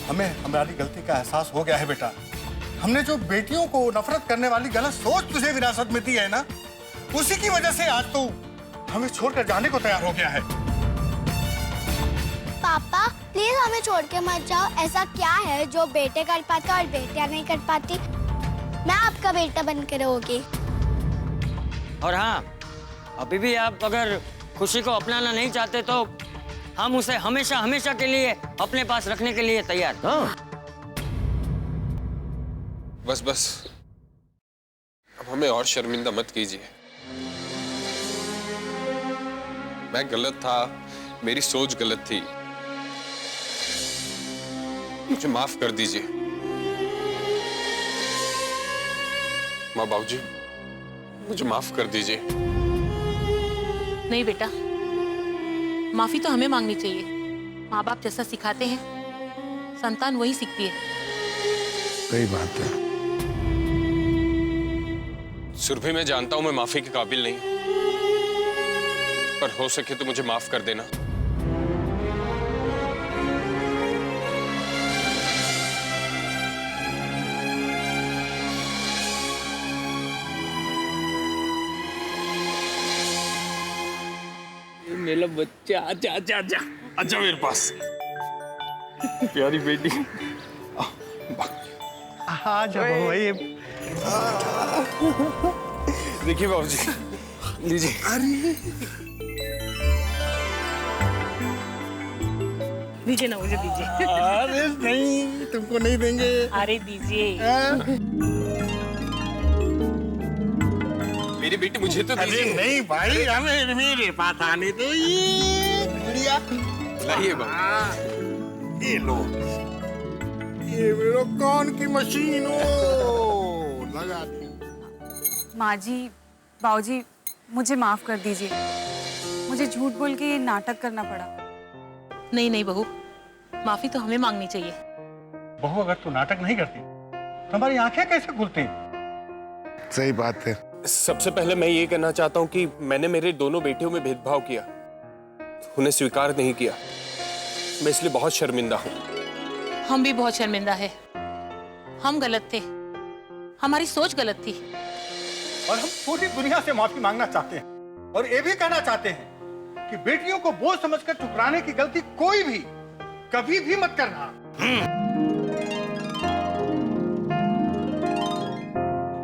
हमें हमारी गलती का एहसास हो गया है बेटा। हमने जो बेटियों को नफरत करने वाली गलत सोच तुझे विरासत में दी है ना, उसी की वजह से आज तू हमें छोड़कर जाने को तैयार हो गया है। पापा प्लीज हमें छोड़ के मत जाओ। ऐसा क्या है जो बेटे कर पाते और बेटियां नहीं कर पाती? मैं आपका बेटा बन के रहूंगी। और हाँ, अभी भी आप अगर खुशी को अपनाना नहीं चाहते तो हम उसे हमेशा हमेशा के लिए अपने पास रखने के लिए तैयार। हाँ। बस बस, अब हमें और शर्मिंदा मत कीजिए। मैं गलत था, मेरी सोच गलत थी, मुझे माफ कर दीजिए। माँ बाबूजी, मुझे माफ कर दीजिए। नहीं बेटा, माफी तो हमें मांगनी चाहिए। माँ बाप जैसा सिखाते हैं संतान वही सीखती है। सही बात है। सुरभि, मैं जानता हूं मैं माफी के काबिल नहीं, पर हो सके तो मुझे माफ कर देना। मेरा बच्चा, आजा आजा आजा अच्छा मेरे पास प्यारी बेटी। देखिए बाबूजी, लीजिए। दीजिए ना, मुझे दीजिए। अरे नहीं, तुमको नहीं देंगे। अरे दीजिए। मेरी बेटी मुझे तो अरे दीजिए। नहीं भाई, हमें मेरे पास आने दो। ये गुड़िया लाइए बाबू। ये लो, ये मेरा कान की मशीन हो, लगा दी। माँ जी, बाबूजी, मुझे माफ कर दीजिए। मुझे झूठ बोल के ये नाटक करना पड़ा। नहीं नहीं बहू, माफी तो हमें मांगनी चाहिए। बहू, अगर तू नाटक नहीं करती तो हमारी आंखें कैसे खुलती? सही बात है। सबसे पहले मैं ये कहना चाहता हूँ कि मैंने मेरे दोनों बेटियों में भेदभाव किया, उन्हें स्वीकार नहीं किया। मैं इसलिए बहुत शर्मिंदा हूँ। हम भी बहुत शर्मिंदा है। हम गलत थे, हमारी सोच गलत थी। और हम पूरी दुनिया से माफी मांगना चाहते हैं और ये भी कहना चाहते हैं कि बेटियों को बोझ समझकर ठुकराने की गलती कोई भी कभी भी मत करना।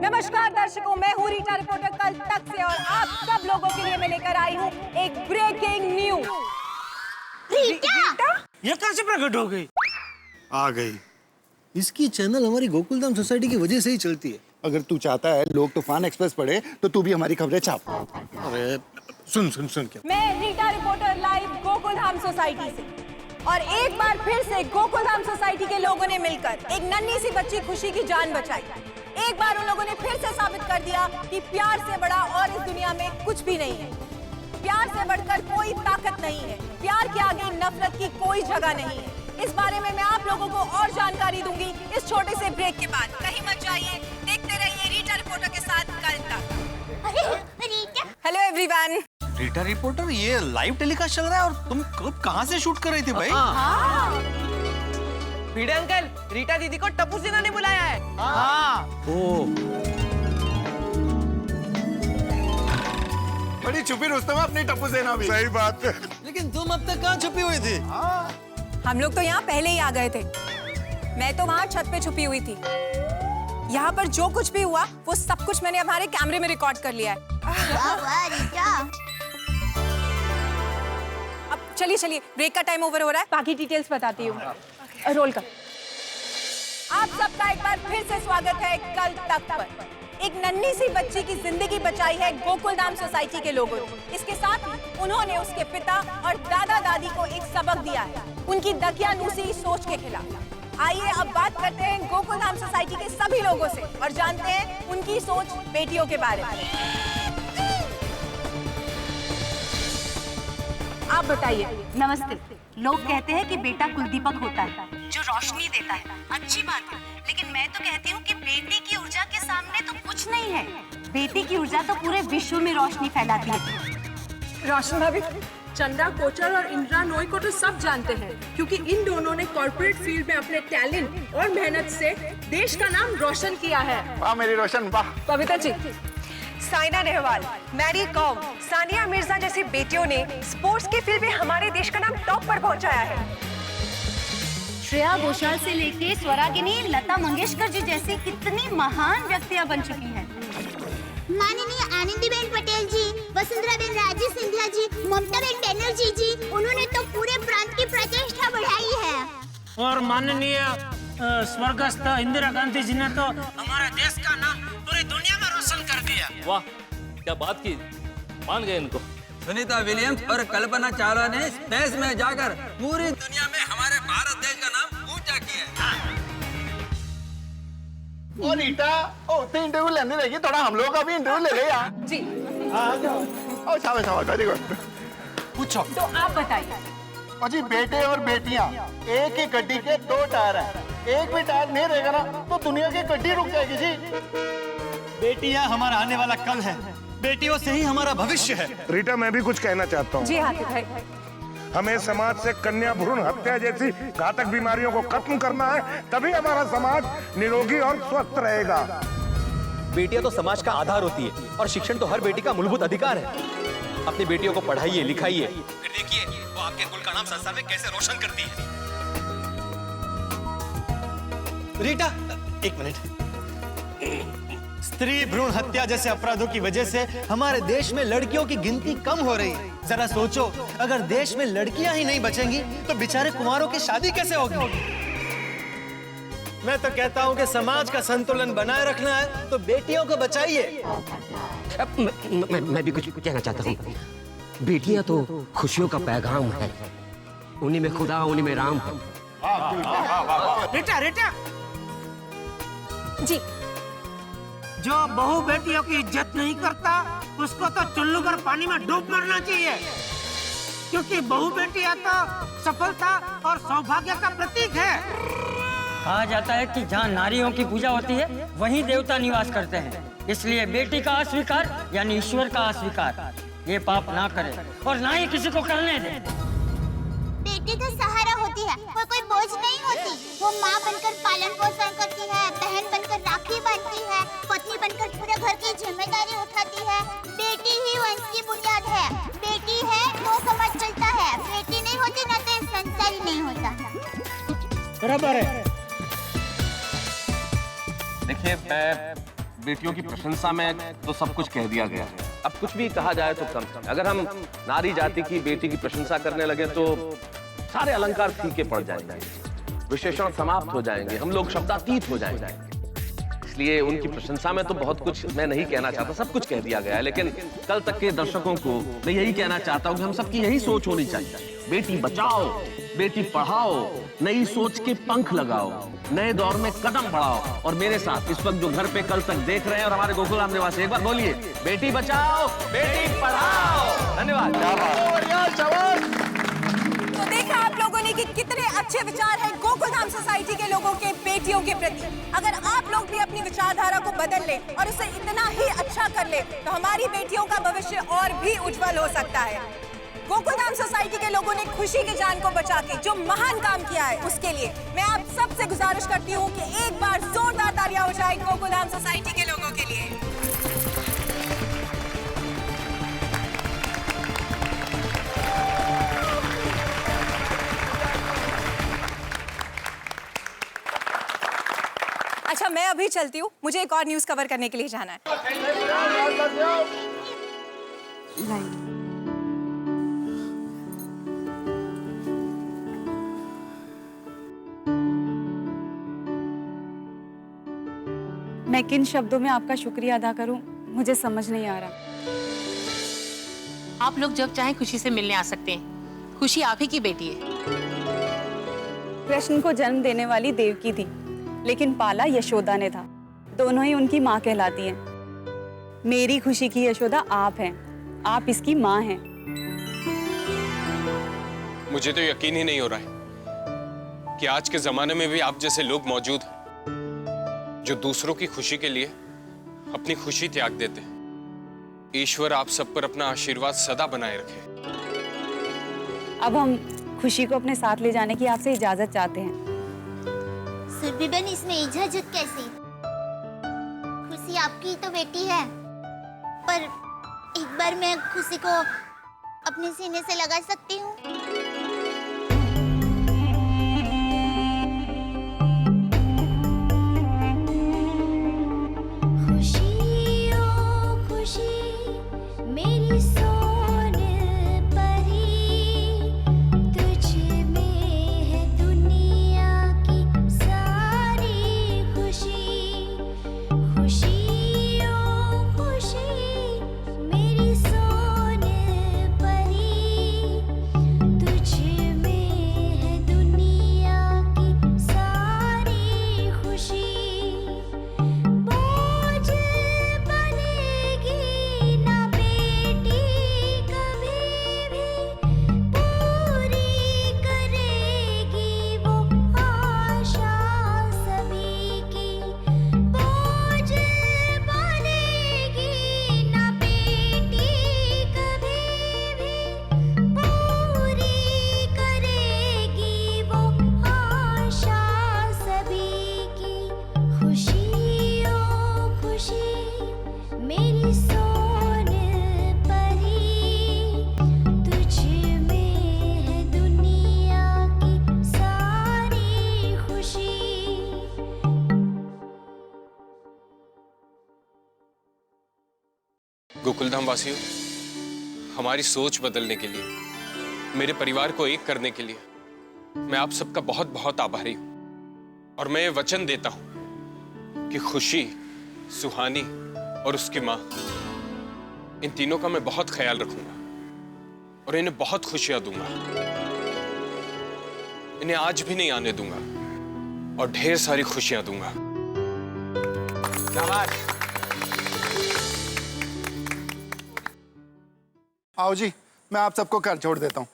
नमस्कार दर्शकों, मैं हूँ रीटा रिपोर्टर कल तक से और आप सब लोगों के लिए मैं लेकर आई हूँ एक ब्रेकिंग न्यूज। रीटा? ये कैसे प्रकट हो गई? आ गई। इसकी चैनल हमारी गोकुलधाम सोसाइटी की वजह से ही चलती है। अगर तू चाहता है लोग तूफान एक्सप्रेस पढ़े तो तू भी हमारी खबरें छाप। अरे सुन क्या। मैं Rita reporter live Gokuldham society से, और एक बार फिर से गोकुलधाम सोसाइटी के लोगों ने मिलकर एक नन्ही सी बच्ची खुशी की जान बचाई। एक बार उन लोगों ने फिर से साबित कर दिया कि प्यार से बड़ा और इस दुनिया में कुछ भी नहीं है। प्यार से बढ़कर कोई ताकत नहीं है। प्यार के आगे नफरत की कोई जगह नहीं है। इस बारे में मैं आप लोगों को और जानकारी दूंगी इस छोटे से ब्रेक के बाद। कहीं मत जाइए, देखते रहिए रीटा रिपोर्टर के साथ कल तक। Hello everyone. रीटा रिपोर्टर, ये लाइव टेलीकास्ट चल रहा है और तुम कब कहाँ से शूट कर रही थी भाई? भिड़े अंकल, रीटा दीदी को टप्पू सिन्हा ने बुलाया है। बड़ी छुपी रुस्तम है अपनी टप्पू सेना भी। सही बात है। लेकिन तुम अब तक कहाँ छुपी हुई थी? हम लोग तो यहाँ पहले ही आ गए थे। मैं तो वहाँ छत पे छुपी हुई थी। यहाँ पर जो कुछ भी हुआ वो सब कुछ मैंने हमारे कैमरे में रिकॉर्ड कर लिया है। अब चलिए, ब्रेक का टाइम ओवर हो रहा है, बाकी डिटेल्स बताती हूँ। रोल कर। आप सबका एक बार फिर से स्वागत है कल तक पर। एक नन्ही सी बच्ची की जिंदगी बचाई है गोकुलधाम सोसाइटी के लोगों ने। इसके साथ ही उन्होंने उसके पिता और दादा दादी को एक सबक दिया है उनकी दकियानूसी सोच के खिलाफ। आइए अब बात करते हैं गोकुलधाम सोसाइटी के सभी लोगों से और जानते हैं उनकी सोच बेटियों के बारे में। आप बताइए। नमस्ते। लोग कहते हैं कि बेटा कुलदीपक होता है जो रोशनी देता है, अच्छी बात है, लेकिन मैं तो कहती हूँ कि बेटी की ऊर्जा के सामने तो कुछ नहीं है। बेटी की ऊर्जा तो पूरे विश्व में रोशनी फैलाती है। रोशन भाभी, चंदा कोचर और इंदिरा नोई को तो सब जानते हैं, क्योंकि इन दोनों ने कॉर्पोरेट फील्ड में अपने टैलेंट और मेहनत से देश का नाम रोशन किया है। वाह मेरी रोशन, वाह। कविता जी, साइना नेहवाल, मैरी कॉम, सानिया मिर्जा जैसी बेटियों ने स्पोर्ट्स के फील्ड में हमारे देश का नाम टॉप पर पहुंचाया है। श्रेया घोषाल से लेके स्वरागिनी लता मंगेशकर जी जैसी कितनी महान व्यक्तियां बन चुकी हैं। माननीय आनंदीबेन पटेल जी, वसुंधराबेन राजे सिंधिया जी, ममताबेन बनर्जी जी, उन्होंने तो पूरे प्रांत की प्रतिष्ठा बढ़ाई है। और माननीय स्वर्गस्थ इंदिरा गांधी जी ने तो हमारे देश का नाम पूरी दुनिया में रोशन कर दिया। वाह क्या बात की, मान गए इनको। सुनीता विलियम्स और कल्पना चावला ने स्पेस में जाकर पूरी दुनिया में हमारे भारत देश का नाम ऊंचा किया। ओ रीटा, ओ तो इंटरव्यू लेने रहेगी, थोड़ा हम लोग का भी इंटरव्यू ले ले यार। जी। ओ शाबाश शाबाश, वेरी गुड। पूछो। तो आप बताइए। और जी बेटे और बेटियां एक ही गड्डी के दो टायर हैं, एक भी टायर नहीं रहेगा ना तो दुनिया की गड्डी रुक जाएगी जी। बेटियां हमारा आने वाला कल है, बेटियों से ही हमारा भविष्य है। रीटा, मैं भी कुछ कहना चाहता हूँ। जी हाथी भाई। हमें समाज से कन्या भ्रूण हत्या जैसी घातक बीमारियों को खत्म करना है, तभी हमारा समाज निरोगी और स्वस्थ रहेगा। बेटियां तो समाज का आधार होती है और शिक्षण तो हर बेटी का मूलभूत अधिकार है। अपनी बेटियों को पढ़ाइए, लिखाइए, फिर देखिए वो आपके कुल का नाम संसार में कैसे रोशन करती है। रीटा, एक मिनट। स्त्री भ्रूण हत्या जैसे अपराधों की वजह से हमारे देश में लड़कियों की गिनती कम हो रही है। जरा सोचो, अगर देश में लड़कियां ही नहीं बचेंगी तो बेचारे कुंवारों की शादी कैसे होगी। मैं तो कहता हूं कि समाज का संतुलन बनाए रखना है तो बेटियों को बचाइए। मैं भी कुछ कहना चाहता हूँ। बेटियां तो खुशियों का पैगाम है, उन्हीं में खुदा, उन्हीं में राम है। रीटा जी, जो बहू बेटियों की इज्जत नहीं करता उसको तो चुल्लू कर पानी में डूब मरना चाहिए, क्योंकि बहू बेटियां तो सफलता और सौभाग्य का प्रतीक है। कहा जाता है कि जहाँ नारियों की पूजा होती है वहीं देवता निवास करते हैं, इसलिए बेटी का अस्वीकार यानी ईश्वर का अस्वीकार, ये पाप ना करे और ना ही किसी को करने दे। बेटी तो सहारा होती है, कोई बोझ नहीं होती। वो माँ बनकर पालन पोषण करती है, बहन बनकर राखी बांधती है, पत्नी बनकर पूरे घर की जिम्मेदारी उठाती है। बेटी ही वंश की बुनियाद है। बेटी है तो समाज चलता है, बेटी नहीं होती ना तो संसार ही नहीं होता। बराबर है। देखिए, मैं बेटियों की प्रशंसा में तो सब कुछ कह दिया गया है। अब कुछ भी कहा जाए तो कम। अगर हम नारी जाति की बेटी की प्रशंसा करने लगे तो सारे अलंकार फीके पड़ जाएंगे, विशेषण समाप्त हो जाएंगे, हम लोग शब्दातीत हो जाएंगे। इसलिए उनकी प्रशंसा में तो बहुत कुछ मैं नहीं कहना चाहता, सब कुछ कह दिया गया है। लेकिन कल तक के दर्शकों को मैं यही कहना चाहता हूँ कि हम सबकी यही सोच होनी चाहिए। बेटी बचाओ, बेटी पढ़ाओ, नई सोच के पंख लगाओ, नए दौर में कदम बढ़ाओ। और मेरे साथ इस वक्त जो घर पे कल तक देख रहे हैं और हमारे गोकुल धाम निवासी, एक बार बोलिए, बेटी बचाओ, बेटी पढ़ाओ। धन्यवाद। तो देखा आप लोगों ने कि कितने अच्छे विचार हैं गोकुल धाम सोसाइटी के लोगों के बेटियों के प्रति। अगर आप लोग भी अपनी विचारधारा को बदल ले और उसे इतना ही अच्छा कर ले तो हमारी बेटियों का भविष्य और भी उज्जवल हो सकता है। गोकुल धाम सोसाइटी के लोगों ने खुशी की जान को बचा के जो महान काम किया है, उसके लिए मैं आप सबसे गुजारिश करती हूँ कि एक बार जोरदार तालियां हो जाए गोकुल धाम सोसाइटी के लोगों के लिए। अच्छा, मैं अभी चलती हूँ, मुझे एक और न्यूज़ कवर करने के लिए जाना है। मैं किन शब्दों में आपका शुक्रिया अदा करूं, मुझे समझ नहीं आ रहा। आप लोग जब चाहें खुशी से मिलने आ सकते हैं। खुशी आप ही की बेटी है। कृष्ण को जन्म देने वाली देवकी थी, लेकिन पाला यशोदा ने था। दोनों ही उनकी माँ कहलाती हैं। मेरी खुशी की यशोदा आप हैं, आप इसकी माँ हैं। मुझे तो यकीन ही नहीं हो रहा है कि आज के जमाने में भी आप जैसे लोग मौजूद हैं जो दूसरों की खुशी के लिए अपनी खुशी त्याग देते हैं। ईश्वर आप सब पर अपना आशीर्वाद सदा बनाए रखे। अब हम खुशी को अपने साथ ले जाने की आपसे इजाजत चाहते हैं। सुरभि बहन, इसमें इजाजत कैसी? खुशी आपकी तो बेटी है, पर एक बार मैं खुशी को अपने सीने से लगा सकती हूँ? गोकुलधाम वासियों, हमारी सोच बदलने के लिए, मेरे परिवार को एक करने के लिए मैं आप सबका बहुत बहुत आभारी हूं। और मैं ये वचन देता हूं कि खुशी, सुहानी और उसकी मां, इन तीनों का मैं बहुत ख्याल रखूंगा और इन्हें बहुत खुशियां दूंगा। इन्हें आज भी नहीं आने दूंगा और ढेर सारी खुशियां दूंगा। शाबाश। आओ जी, मैं आप सबको घर छोड़ देता हूँ।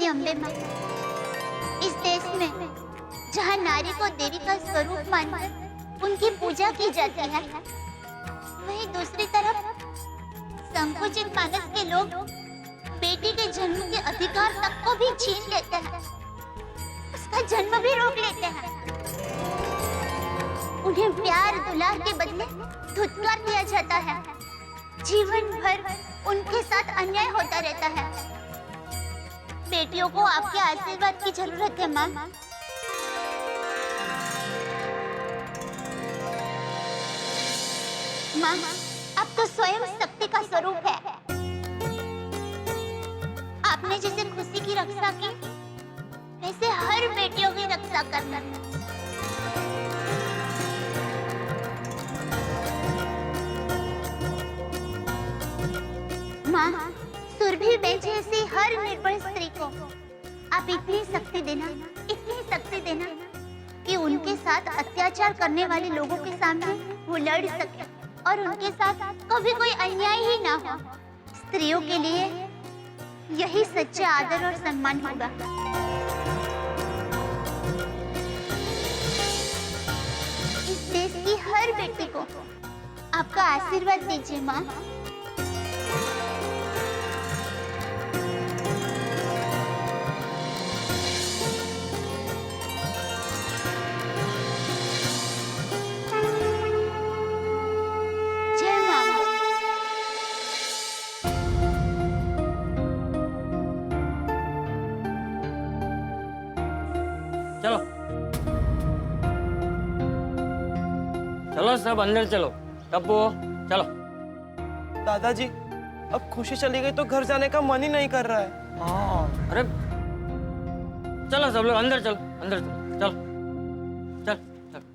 अम्बे मां, इस देश में जहाँ नारी को देवी का स्वरूप मानकर उनकी पूजा की जाती है, वहीं दूसरी तरफ संकुचित मानस के लोग बेटी के जन्म के अधिकार तक को भी छीन लेते हैं, उसका जन्म भी रोक लेते हैं। उन्हें प्यार दुलार के बदले धुतकार दिया जाता है। जीवन भर उनके साथ अन्याय होता रहता है। बेटियों को आपके आशीर्वाद की जरूरत है माँ। माँ, आप तो स्वयं शक्ति का स्वरूप है। आपने जैसे खुशी की रक्षा की, वैसे हर बेटियों की रक्षा करना। माँ, सुरभि बहन जैसी हर निर्बल स्त्री को आप इतनी शक्ति देना कि उनके साथ अत्याचार करने वाले लोगों के सामने वो लड़ सके और उनके साथ कभी कोई अन्याय ही ना हो। स्त्रियों के लिए यही सच्चा आदर और सम्मान होगा। आशीर्वाद दीजिए माँ। जय माँ। चलो चलो सब अंदर चलो। टप्पू चलो। दादाजी, अब खुशी चली गई तो घर जाने का मन ही नहीं कर रहा है। अरे चलो सब लोग अंदर चलो, अंदर चलो, चलो चल चल।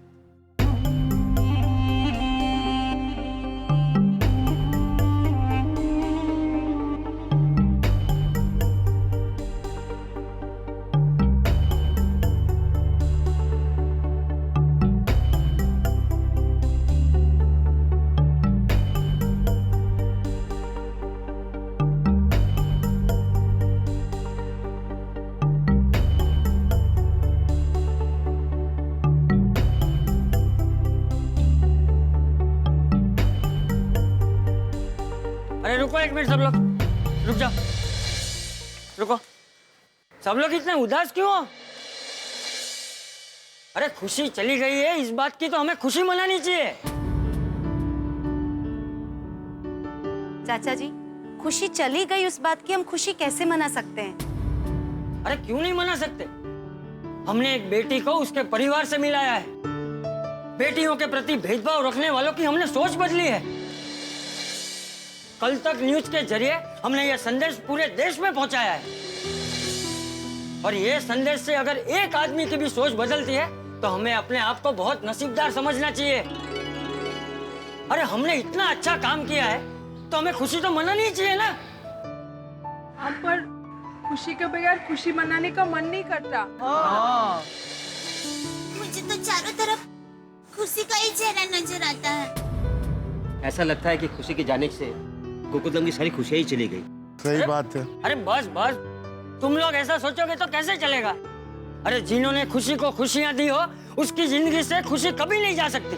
अरे रुको एक मिनट सब लोग, रुक जाओ, रुको। सब लोग इतने उदास क्यों हो? अरे खुशी चली गई है, इस बात की तो हमें खुशी मनानी चाहिए। चाचा जी, खुशी चली गई उस बात की हम खुशी कैसे मना सकते हैं? अरे क्यों नहीं मना सकते? हमने एक बेटी को उसके परिवार से मिलाया है। बेटियों के प्रति भेदभाव रखने वालों की हमने सोच बदली है। कल तक न्यूज के जरिए हमने यह संदेश पूरे देश में पहुंचाया है, और यह संदेश से अगर एक आदमी की भी सोच बदलती है तो हमें अपने आप को बहुत नसीबदार समझना चाहिए। अरे हमने इतना अच्छा काम किया है तो हमें खुशी तो मनानी ही चाहिए ना। हम पर खुशी के बगैर खुशी मनाने का मन नहीं करता। मुझे तो चारों तरफ खुशी का ही चेहरा नजर आता है। ऐसा लगता है कि खुशी के जाने से गोकुलधाम की सारी खुशियां ही चली गई। सही बात है। अरे बस बस, तुम लोग ऐसा सोचोगे तो कैसे चलेगा? अरे जिन्होंने खुशी को खुशियां दी हो उसकी जिंदगी से खुशी कभी नहीं जा सकती।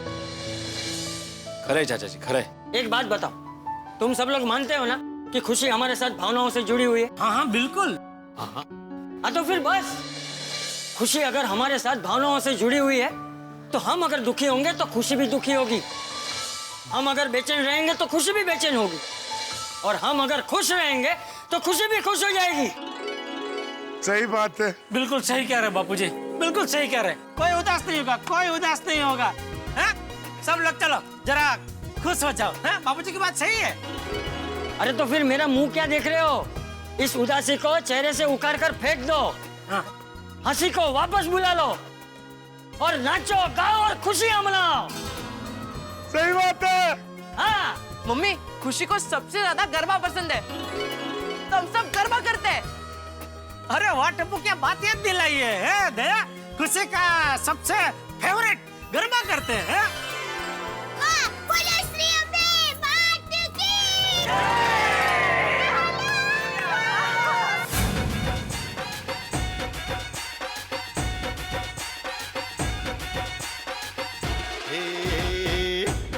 खरे चाचा जी, खरे। एक बात बताओ, तुम सब लोग मानते हो ना कि खुशी हमारे साथ भावनाओं से जुड़ी हुई है? हाँ हाँ बिल्कुल। हाँ तो फिर बस, खुशी अगर हमारे साथ भावनाओं से जुड़ी हुई है तो हम अगर दुखी होंगे तो खुशी भी दुखी होगी, हम अगर बेचैन रहेंगे तो खुशी भी बेचैन होगी, और हम अगर खुश रहेंगे तो खुशी भी खुश हो जाएगी। सही बात है। बिल्कुल सही कह रहे बापूजी, बिल्कुल सही कह रहे। कोई उदास नहीं होगा, कोई उदास नहीं होगा। हैं? सब लोग चलो जरा खुश हो जाओ। हैं? बापूजी की बात सही है। अरे तो फिर मेरा मुंह क्या देख रहे हो? इस उदासी को चेहरे से उखाड़ कर फेंक दो। हाँ। हंसी को वापस बुला लो और नाचो गाओ और खुशियां मनाओ। सही बात है। हाँ। मम्मी, खुशी को सबसे ज्यादा गरबा पसंद है, तो हम सब गरबा करते हैं। अरे वाह टप्पू, क्या बात याद दिलाई है दया। खुशी का सबसे फेवरेट गरबा करते हैं।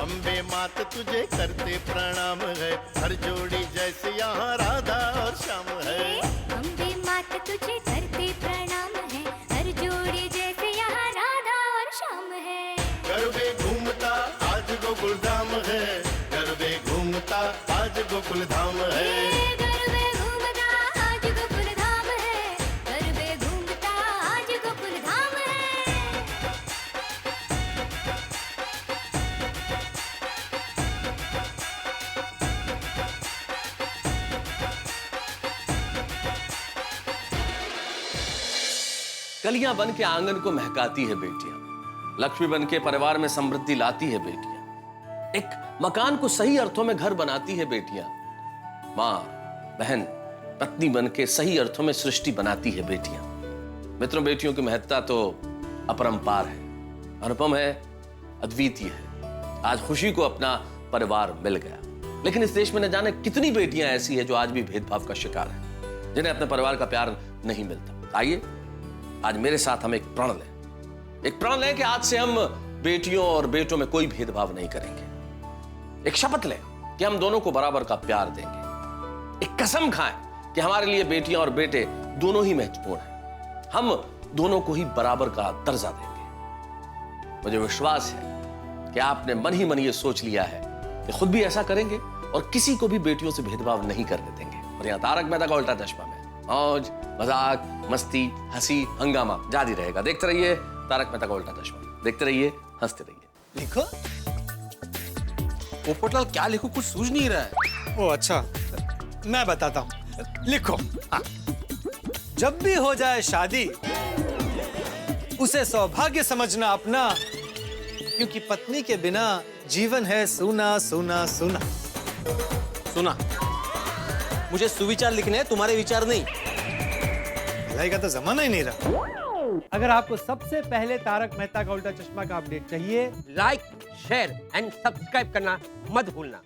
अम्बे मात तुझे करते प्रणाम है, हर जोड़ी जैसे यहाँ राधा और श्याम है। अम्बे मात तुझे करते प्रणाम है, हर जोड़ी जैसे यहाँ राधा और श्याम है। गरबे घूमता आज गोकुल धाम है, गरबे घूमता आज गोकुल धाम है। गरबे घूमता आज गोकुल धाम है, गरबे घूमता आज गोकुल धाम है। कलियां बन के आंगन को महकाती है बेटियां, लक्ष्मी बन के परिवार में समृद्धि लाती है बेटियां, एक मकान को सही अर्थों में घर बनाती है बेटियां, माँ बहन पत्नी बन के सही अर्थों में सृष्टि बनाती है बेटियां। मित्रों, बेटियों की महत्ता तो अपरंपार है, अनुपम है, अद्वितीय है। आज खुशी को अपना परिवार मिल गया, लेकिन इस देश में न जाने कितनी बेटियां ऐसी हैं जो आज भी भेदभाव का शिकार है, जिन्हें अपने परिवार का प्यार नहीं मिलता। आइए आज मेरे साथ हम एक प्रण लें कि आज से हम बेटियों और बेटों में कोई भेदभाव नहीं करेंगे। एक शपथ लें कि हम दोनों को बराबर का प्यार देंगे। एक कसम खाएं कि हमारे लिए बेटियां और बेटे दोनों ही महत्वपूर्ण हैं। हम दोनों को ही बराबर का दर्जा देंगे। मुझे विश्वास है कि आपने मन ही मन ये सोच लिया है कि खुद भी ऐसा करेंगे और किसी को भी बेटियों से भेदभाव नहीं करने देंगे। और यहाँ तारक मेहता का उल्टा चश्मा में मौज, मजाक, मस्ती, हंसी, हंगामा जारी रहेगा। देखते रहिए तारक मेहता का उल्टा चश्मा, देखते रहिए, हंसते रहिए। लिखो। पोपटलाल क्या लिखूं, कुछ सूझ नहीं रहा है। ओ अच्छा, मैं बताता हूँ। लिखो। हाँ। जब भी हो जाए शादी, उसे सौभाग्य समझना अपना, क्योंकि पत्नी के बिना जीवन है सूना सूना सूना। सुना, मुझे सुविचार लिखने हैं, तुम्हारे विचार नहीं। भलाई का तो जमाना ही नहीं रहा। अगर आपको सबसे पहले तारक मेहता का उल्टा चश्मा का अपडेट चाहिए, लाइक, शेयर एंड सब्सक्राइब करना मत भूलना।